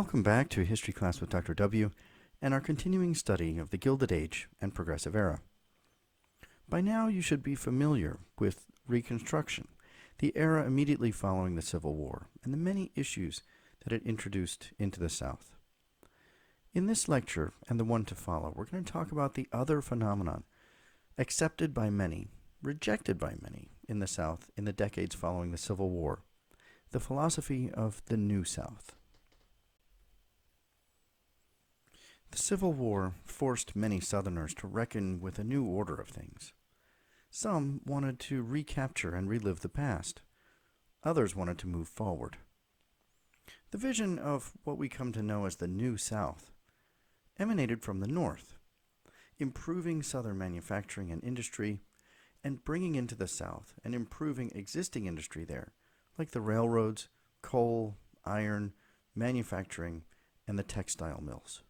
Welcome back to History Class with Dr. W and our continuing study of the Gilded Age and Progressive Era. By now you should be familiar with Reconstruction, the era immediately following the Civil War, and the many issues that it introduced into the South. In this lecture, and the one to follow, we're going to talk about the other phenomenon, accepted by many, rejected by many in the South in the decades following the Civil War, the philosophy of the New South. The Civil War forced many Southerners to reckon with a new order of things. Some wanted to recapture and relive the past. Others wanted to move forward. The vision of what we come to know as the New South emanated from the North, improving Southern manufacturing and industry, and bringing into the South and improving existing industry there, like the railroads, coal, iron, manufacturing, and the textile mills.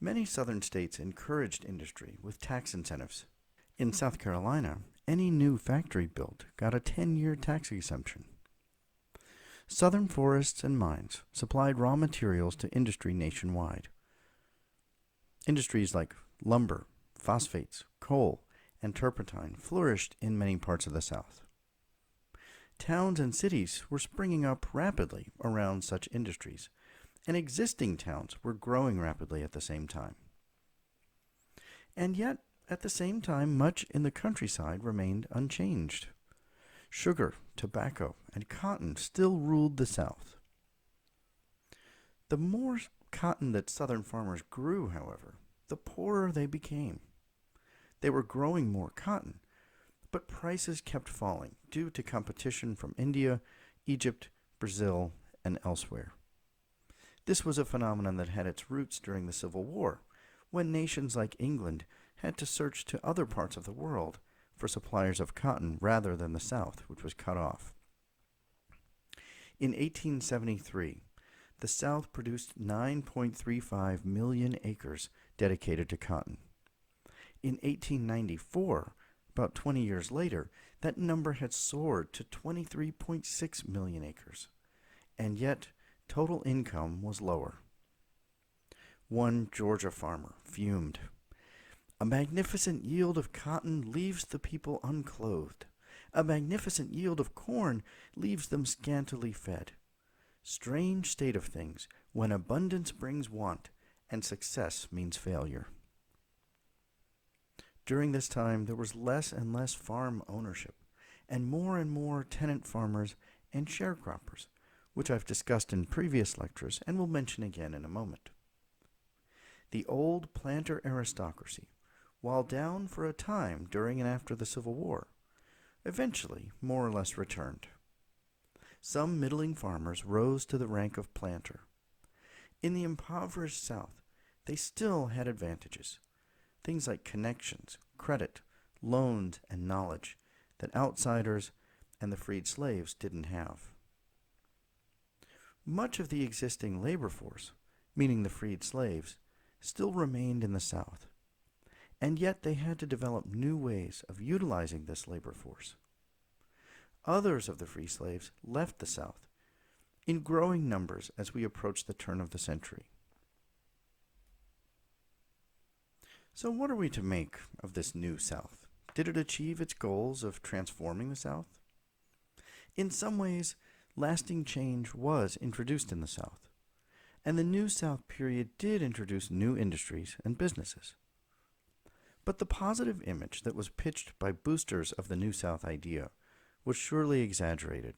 Many Southern states encouraged industry with tax incentives. In South Carolina, any new factory built got a 10-year tax exemption. Southern forests and mines supplied raw materials to industry nationwide. Industries like lumber, phosphates, coal, and turpentine flourished in many parts of the South. Towns and cities were springing up rapidly around such industries, and existing towns were growing rapidly at the same time. And yet, at the same time, much in the countryside remained unchanged. Sugar, tobacco, and cotton still ruled the South. The more cotton that Southern farmers grew, however, the poorer they became. They were growing more cotton, but prices kept falling due to competition from India, Egypt, Brazil, and elsewhere. This was a phenomenon that had its roots during the Civil War, when nations like England had to search to other parts of the world for suppliers of cotton rather than the South, which was cut off. In 1873, the South produced 9.35 million acres dedicated to cotton. In 1894, about 20 years later, that number had soared to 23.6 million acres, and yet total income was lower. One Georgia farmer fumed. "A magnificent yield of cotton leaves the people unclothed. A magnificent yield of corn leaves them scantily fed. Strange state of things, when abundance brings want, and success means failure." During this time, there was less and less farm ownership, and more tenant farmers and sharecroppers, which I've discussed in previous lectures and will mention again in a moment. The old planter aristocracy, while down for a time during and after the Civil War, eventually more or less returned. Some middling farmers rose to the rank of planter. In the impoverished South, they still had advantages, things like connections, credit, loans, and knowledge that outsiders and the freed slaves didn't have. Much of the existing labor force, meaning the freed slaves, still remained in the South, and yet they had to develop new ways of utilizing this labor force. Others of the free slaves left the South in growing numbers as we approached the turn of the century. So what are we to make of this new South? Did it achieve its goals of transforming the South? In some ways, lasting change was introduced in the South, and the New South period did introduce new industries and businesses. But the positive image that was pitched by boosters of the New South idea was surely exaggerated,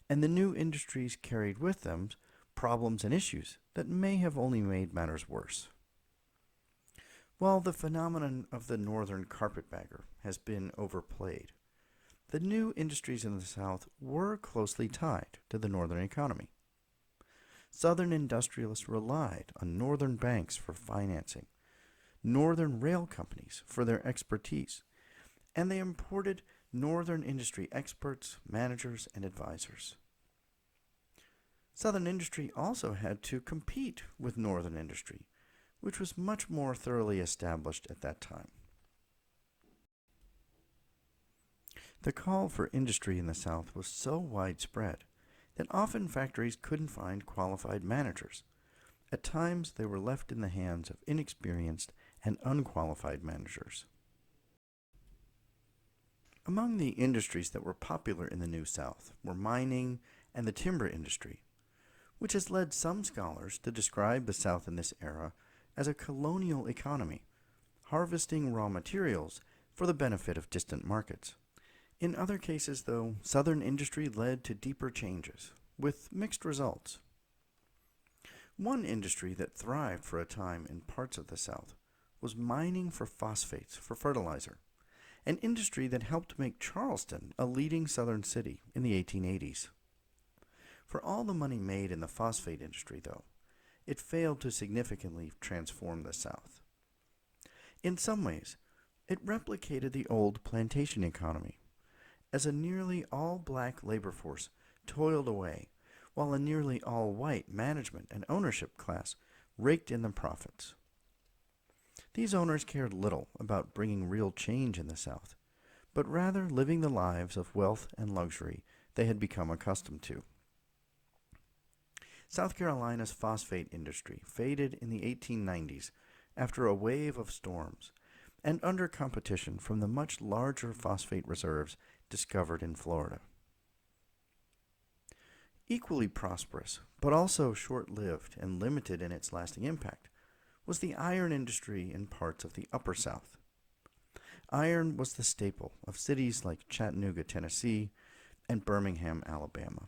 and the new industries carried with them problems and issues that may have only made matters worse. While the phenomenon of the northern carpetbagger has been overplayed, the new industries in the South were closely tied to the northern economy. Southern industrialists relied on northern banks for financing, northern rail companies for their expertise, and they imported northern industry experts, managers, and advisors. Southern industry also had to compete with northern industry, which was much more thoroughly established at that time. The call for industry in the South was so widespread that often factories couldn't find qualified managers. At times, they were left in the hands of inexperienced and unqualified managers. Among the industries that were popular in the New South were mining and the timber industry, which has led some scholars to describe the South in this era as a colonial economy, harvesting raw materials for the benefit of distant markets. In other cases, though, Southern industry led to deeper changes, with mixed results. One industry that thrived for a time in parts of the South was mining for phosphates for fertilizer, an industry that helped make Charleston a leading Southern city in the 1880s. For all the money made in the phosphate industry, though, it failed to significantly transform the South. In some ways, it replicated the old plantation economy, as a nearly all-black labor force toiled away, while a nearly all-white management and ownership class raked in the profits. These owners cared little about bringing real change in the South, but rather living the lives of wealth and luxury they had become accustomed to. South Carolina's phosphate industry faded in the 1890s after a wave of storms and under competition from the much larger phosphate reserves discovered in Florida. Equally prosperous, but also short-lived and limited in its lasting impact, was the iron industry in parts of the Upper South. Iron was the staple of cities like Chattanooga, Tennessee, and Birmingham, Alabama.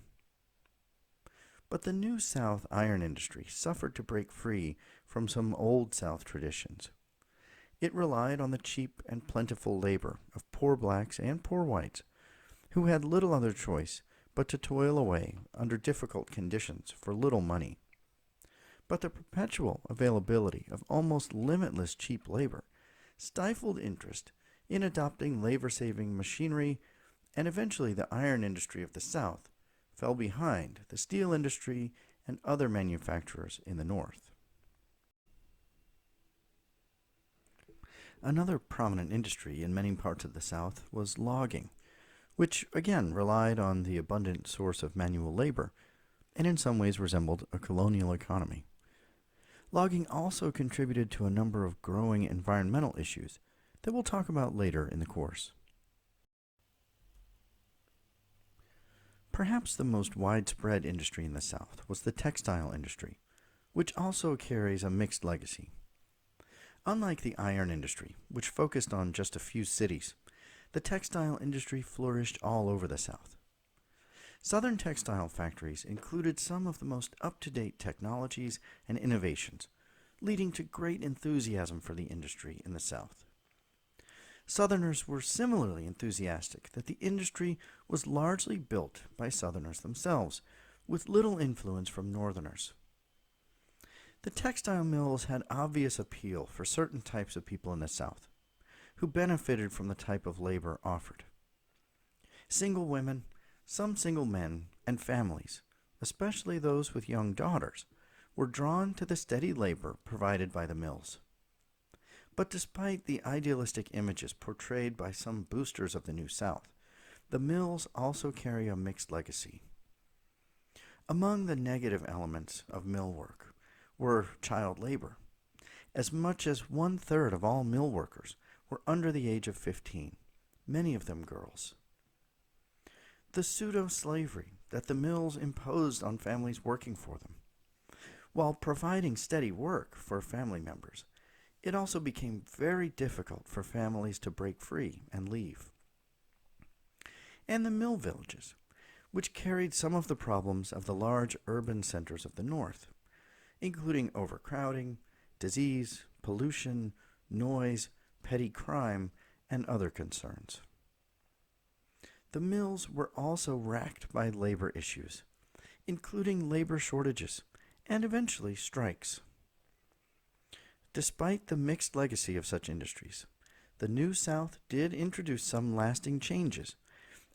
But the New South iron industry suffered to break free from some Old South traditions. It relied on the cheap and plentiful labor of poor blacks and poor whites, who had little other choice but to toil away under difficult conditions for little money. But the perpetual availability of almost limitless cheap labor stifled interest in adopting labor-saving machinery, and eventually the iron industry of the South fell behind the steel industry and other manufacturers in the North. Another prominent industry in many parts of the South was logging, which again relied on the abundant source of manual labor and in some ways resembled a colonial economy. Logging also contributed to a number of growing environmental issues that we'll talk about later in the course. Perhaps the most widespread industry in the South was the textile industry, which also carries a mixed legacy. Unlike the iron industry, which focused on just a few cities, the textile industry flourished all over the South. Southern textile factories included some of the most up-to-date technologies and innovations, leading to great enthusiasm for the industry in the South. Southerners were similarly enthusiastic that the industry was largely built by Southerners themselves, with little influence from Northerners. The textile mills had obvious appeal for certain types of people in the South, who benefited from the type of labor offered. Single women, some single men, and families, especially those with young daughters, were drawn to the steady labor provided by the mills. But despite the idealistic images portrayed by some boosters of the New South, the mills also carry a mixed legacy. Among the negative elements of mill work were child labor. As much as 1/3 of all mill workers were under the age of 15, many of them girls. The pseudo-slavery that the mills imposed on families working for them. While providing steady work for family members, it also became very difficult for families to break free and leave. And the mill villages, which carried some of the problems of the large urban centers of the North, including overcrowding, disease, pollution, noise, petty crime, and other concerns. The mills were also racked by labor issues, including labor shortages and eventually strikes. Despite the mixed legacy of such industries, the New South did introduce some lasting changes,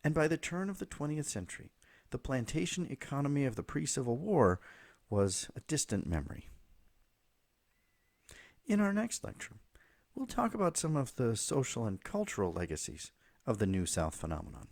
and by the turn of the 20th century, the plantation economy of the pre-Civil War was a distant memory. In our next lecture, we'll talk about some of the social and cultural legacies of the New South phenomenon.